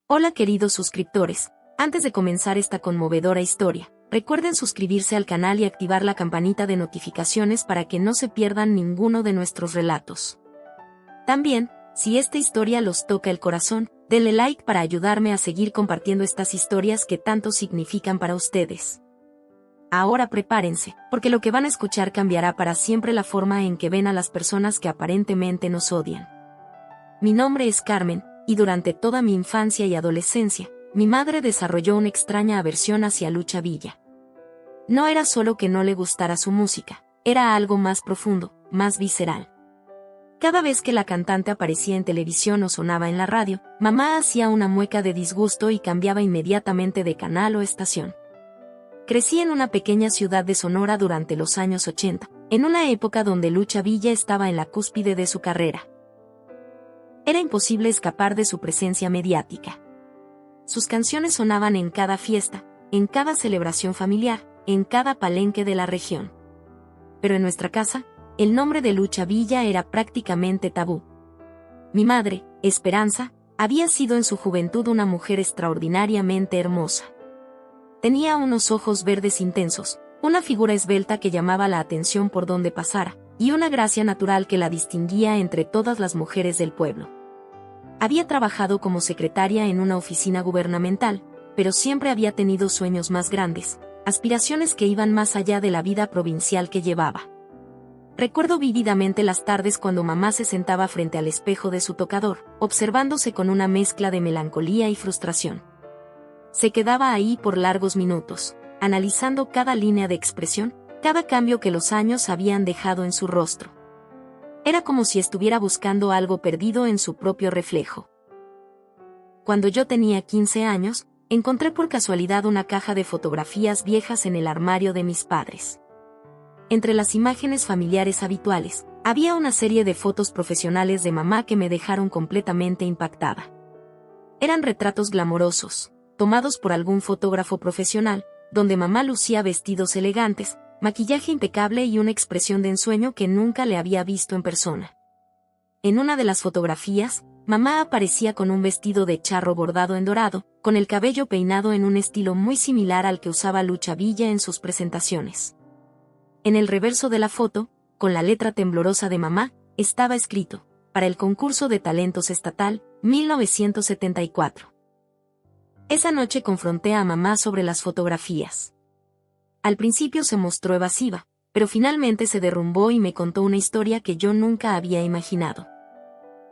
Hola queridos suscriptores, antes de comenzar esta conmovedora historia, recuerden suscribirse al canal y activar la campanita de notificaciones para que no se pierdan ninguno de nuestros relatos. También, si esta historia los toca el corazón, denle like para ayudarme a seguir compartiendo estas historias que tanto significan para ustedes. Ahora prepárense, porque lo que van a escuchar cambiará para siempre la forma en que ven a las personas que aparentemente nos odian. Mi nombre es Carmen, y durante toda mi infancia y adolescencia, mi madre desarrolló una extraña aversión hacia Lucha Villa. No era solo que no le gustara su música, era algo más profundo, más visceral. Cada vez que la cantante aparecía en televisión o sonaba en la radio, mamá hacía una mueca de disgusto y cambiaba inmediatamente de canal o estación. Crecí en una pequeña ciudad de Sonora durante los años 80, en una época donde Lucha Villa estaba en la cúspide de su carrera. Era imposible escapar de su presencia mediática. Sus canciones sonaban en cada fiesta, en cada celebración familiar, en cada palenque de la región. Pero en nuestra casa, el nombre de Lucha Villa era prácticamente tabú. Mi madre, Esperanza, había sido en su juventud una mujer extraordinariamente hermosa. Tenía unos ojos verdes intensos, una figura esbelta que llamaba la atención por donde pasara, y una gracia natural que la distinguía entre todas las mujeres del pueblo. Había trabajado como secretaria en una oficina gubernamental, pero siempre había tenido sueños más grandes, aspiraciones que iban más allá de la vida provincial que llevaba. Recuerdo vívidamente las tardes cuando mamá se sentaba frente al espejo de su tocador, observándose con una mezcla de melancolía y frustración. Se quedaba ahí por largos minutos, analizando cada línea de expresión, cada cambio que los años habían dejado en su rostro. Era como si estuviera buscando algo perdido en su propio reflejo. Cuando yo tenía 15 años, encontré por casualidad una caja de fotografías viejas en el armario de mis padres. Entre las imágenes familiares habituales, había una serie de fotos profesionales de mamá que me dejaron completamente impactada. Eran retratos glamorosos, tomados por algún fotógrafo profesional, donde mamá lucía vestidos elegantes, maquillaje impecable y una expresión de ensueño que nunca le había visto en persona. En una de las fotografías, mamá aparecía con un vestido de charro bordado en dorado, con el cabello peinado en un estilo muy similar al que usaba Lucha Villa en sus presentaciones. En el reverso de la foto, con la letra temblorosa de mamá, estaba escrito, para el concurso de talentos estatal, 1974. Esa noche confronté a mamá sobre las fotografías. Al principio se mostró evasiva, pero finalmente se derrumbó y me contó una historia que yo nunca había imaginado.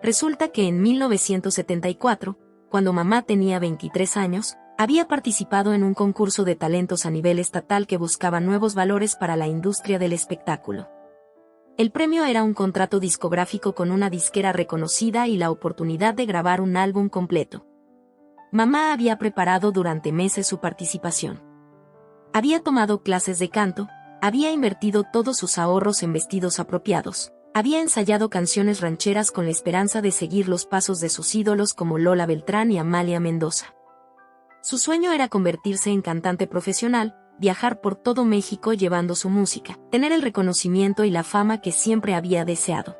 Resulta que en 1974, cuando mamá tenía 23 años, había participado en un concurso de talentos a nivel estatal que buscaba nuevos valores para la industria del espectáculo. El premio era un contrato discográfico con una disquera reconocida y la oportunidad de grabar un álbum completo. Mamá había preparado durante meses su participación. Había tomado clases de canto, había invertido todos sus ahorros en vestidos apropiados, había ensayado canciones rancheras con la esperanza de seguir los pasos de sus ídolos como Lola Beltrán y Amalia Mendoza. Su sueño era convertirse en cantante profesional, viajar por todo México llevando su música, tener el reconocimiento y la fama que siempre había deseado.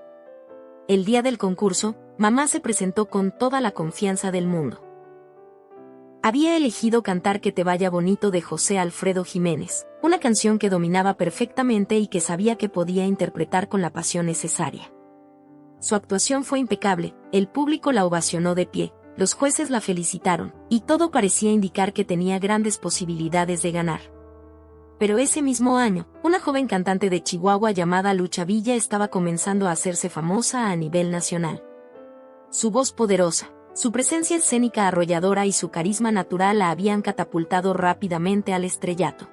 El día del concurso, mamá se presentó con toda la confianza del mundo. Había elegido cantar Que te vaya bonito de José Alfredo Jiménez, una canción que dominaba perfectamente y que sabía que podía interpretar con la pasión necesaria. Su actuación fue impecable, el público la ovacionó de pie, los jueces la felicitaron, y todo parecía indicar que tenía grandes posibilidades de ganar. Pero ese mismo año, una joven cantante de Chihuahua llamada Lucha Villa estaba comenzando a hacerse famosa a nivel nacional. Su voz poderosa, su presencia escénica arrolladora y su carisma natural la habían catapultado rápidamente al estrellato.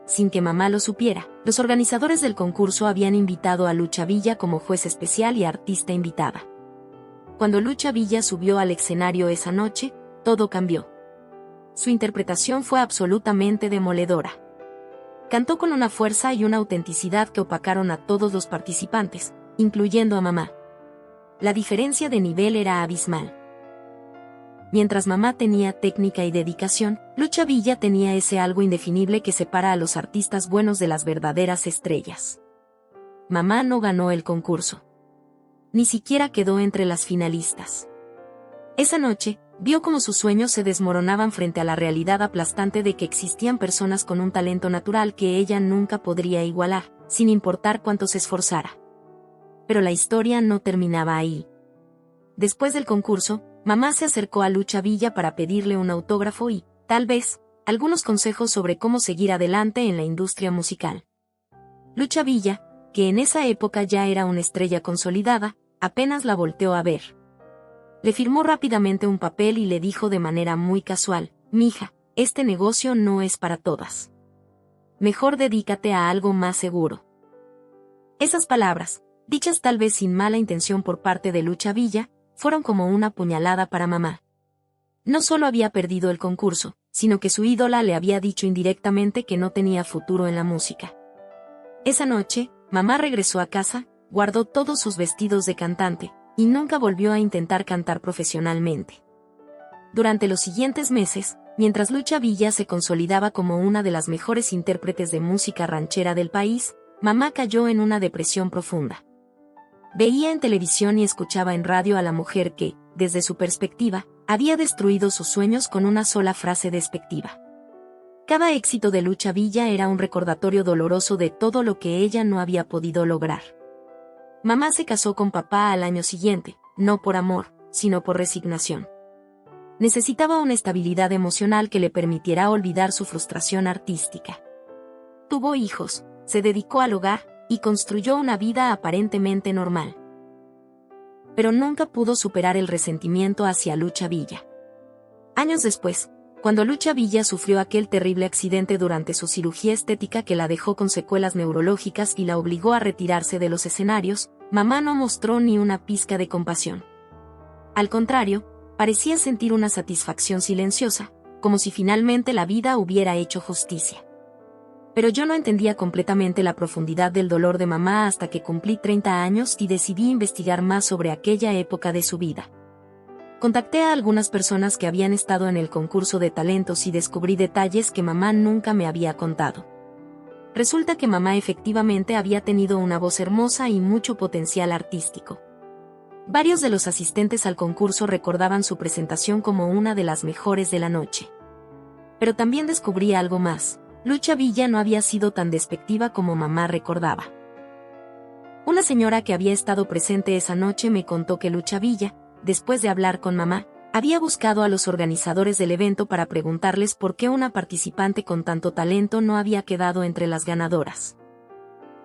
Sin que mamá lo supiera, los organizadores del concurso habían invitado a Lucha Villa como juez especial y artista invitada. Cuando Lucha Villa subió al escenario esa noche, todo cambió. Su interpretación fue absolutamente demoledora. Cantó con una fuerza y una autenticidad que opacaron a todos los participantes, incluyendo a mamá. La diferencia de nivel era abismal. Mientras mamá tenía técnica y dedicación, Lucha Villa tenía ese algo indefinible que separa a los artistas buenos de las verdaderas estrellas. Mamá no ganó el concurso. Ni siquiera quedó entre las finalistas. Esa noche, Vio cómo sus sueños se desmoronaban frente a la realidad aplastante de que existían personas con un talento natural que ella nunca podría igualar, sin importar cuánto se esforzara. Pero la historia no terminaba ahí. Después del concurso, mamá se acercó a Lucha Villa para pedirle un autógrafo y, tal vez, algunos consejos sobre cómo seguir adelante en la industria musical. Lucha Villa, que en esa época ya era una estrella consolidada, apenas la volteó a ver. Le firmó rápidamente un papel y le dijo de manera muy casual: «Mija, este negocio no es para todas. Mejor dedícate a algo más seguro». Esas palabras, dichas tal vez sin mala intención por parte de Lucha Villa, fueron como una puñalada para mamá. No solo había perdido el concurso, sino que su ídola le había dicho indirectamente que no tenía futuro en la música. Esa noche, mamá regresó a casa, guardó todos sus vestidos de cantante, y nunca volvió a intentar cantar profesionalmente. Durante los siguientes meses, mientras Lucha Villa se consolidaba como una de las mejores intérpretes de música ranchera del país, mamá cayó en una depresión profunda. Veía en televisión y escuchaba en radio a la mujer que, desde su perspectiva, había destruido sus sueños con una sola frase despectiva. Cada éxito de Lucha Villa era un recordatorio doloroso de todo lo que ella no había podido lograr. Mamá se casó con papá al año siguiente, no por amor, sino por resignación. Necesitaba una estabilidad emocional que le permitiera olvidar su frustración artística. Tuvo hijos, se dedicó al hogar, y construyó una vida aparentemente normal. Pero nunca pudo superar el resentimiento hacia Lucha Villa. Años después, cuando Lucha Villa sufrió aquel terrible accidente durante su cirugía estética que la dejó con secuelas neurológicas y la obligó a retirarse de los escenarios, mamá no mostró ni una pizca de compasión. Al contrario, parecía sentir una satisfacción silenciosa, como si finalmente la vida hubiera hecho justicia. Pero yo no entendía completamente la profundidad del dolor de mamá hasta que cumplí 30 años y decidí investigar más sobre aquella época de su vida. Contacté a algunas personas que habían estado en el concurso de talentos y descubrí detalles que mamá nunca me había contado. Resulta que mamá efectivamente había tenido una voz hermosa y mucho potencial artístico. Varios de los asistentes al concurso recordaban su presentación como una de las mejores de la noche. Pero también descubrí algo más: Lucha Villa no había sido tan despectiva como mamá recordaba. Una señora que había estado presente esa noche me contó que Lucha Villa, después de hablar con mamá, había buscado a los organizadores del evento para preguntarles por qué una participante con tanto talento no había quedado entre las ganadoras.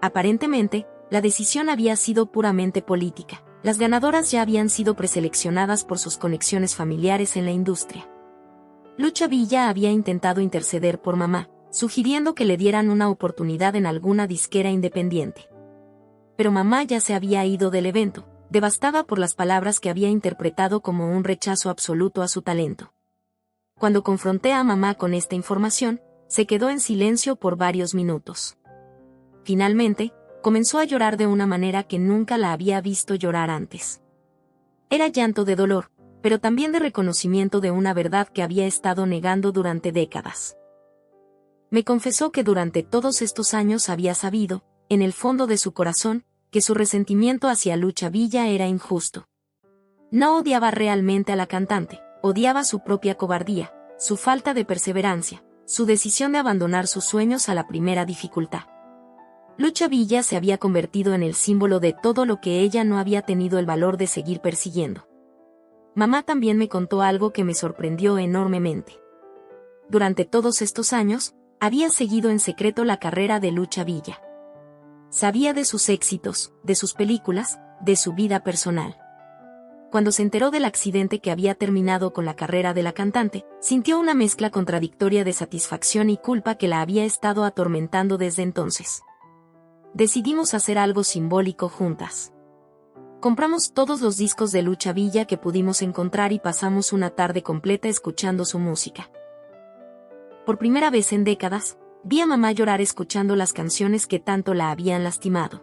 Aparentemente, la decisión había sido puramente política. Las ganadoras ya habían sido preseleccionadas por sus conexiones familiares en la industria. Lucha Villa había intentado interceder por mamá, sugiriendo que le dieran una oportunidad en alguna disquera independiente. Pero mamá ya se había ido del evento, devastada por las palabras que había interpretado como un rechazo absoluto a su talento. Cuando confronté a mamá con esta información, se quedó en silencio por varios minutos. Finalmente, comenzó a llorar de una manera que nunca la había visto llorar antes. Era llanto de dolor, pero también de reconocimiento de una verdad que había estado negando durante décadas. Me confesó que durante todos estos años había sabido, en el fondo de su corazón, que su resentimiento hacia Lucha Villa era injusto. No odiaba realmente a la cantante, odiaba su propia cobardía, su falta de perseverancia, su decisión de abandonar sus sueños a la primera dificultad. Lucha Villa se había convertido en el símbolo de todo lo que ella no había tenido el valor de seguir persiguiendo. Mamá también me contó algo que me sorprendió enormemente. Durante todos estos años, había seguido en secreto la carrera de Lucha Villa. Sabía de sus éxitos, de sus películas, de su vida personal. Cuando se enteró del accidente que había terminado con la carrera de la cantante, sintió una mezcla contradictoria de satisfacción y culpa que la había estado atormentando desde entonces. Decidimos hacer algo simbólico juntas. Compramos todos los discos de Lucha Villa que pudimos encontrar y pasamos una tarde completa escuchando su música. Por primera vez en décadas, vi a mamá llorar escuchando las canciones que tanto la habían lastimado.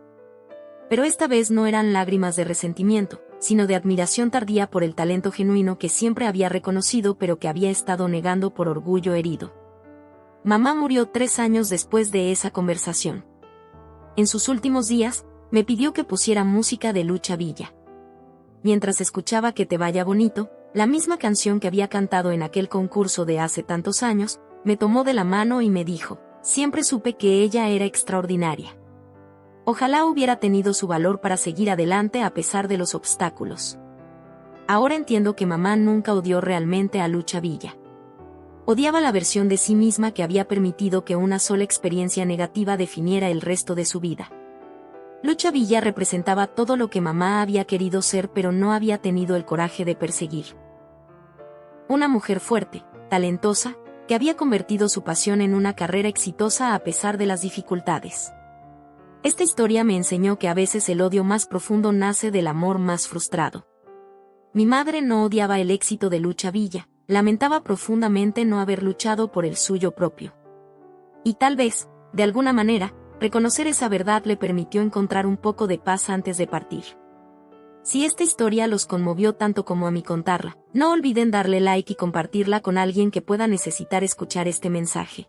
Pero esta vez no eran lágrimas de resentimiento, sino de admiración tardía por el talento genuino que siempre había reconocido pero que había estado negando por orgullo herido. Mamá murió 3 años después de esa conversación. En sus últimos días, me pidió que pusiera música de Lucha Villa. Mientras escuchaba Que te vaya bonito, la misma canción que había cantado en aquel concurso de hace tantos años, me tomó de la mano y me dijo, siempre supe que ella era extraordinaria. Ojalá hubiera tenido su valor para seguir adelante a pesar de los obstáculos. Ahora entiendo que mamá nunca odió realmente a Lucha Villa. Odiaba la versión de sí misma que había permitido que una sola experiencia negativa definiera el resto de su vida. Lucha Villa representaba todo lo que mamá había querido ser pero no había tenido el coraje de perseguir. Una mujer fuerte, talentosa, que había convertido su pasión en una carrera exitosa a pesar de las dificultades. Esta historia me enseñó que a veces el odio más profundo nace del amor más frustrado. Mi madre no odiaba el éxito de Lucha Villa, lamentaba profundamente no haber luchado por el suyo propio. Y tal vez, de alguna manera, reconocer esa verdad le permitió encontrar un poco de paz antes de partir. Si esta historia los conmovió tanto como a mí contarla, no olviden darle like y compartirla con alguien que pueda necesitar escuchar este mensaje.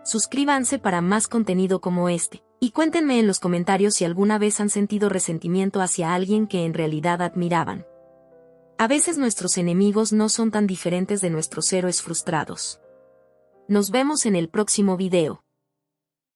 Suscríbanse para más contenido como este, y cuéntenme en los comentarios si alguna vez han sentido resentimiento hacia alguien que en realidad admiraban. A veces nuestros enemigos no son tan diferentes de nuestros héroes frustrados. Nos vemos en el próximo video.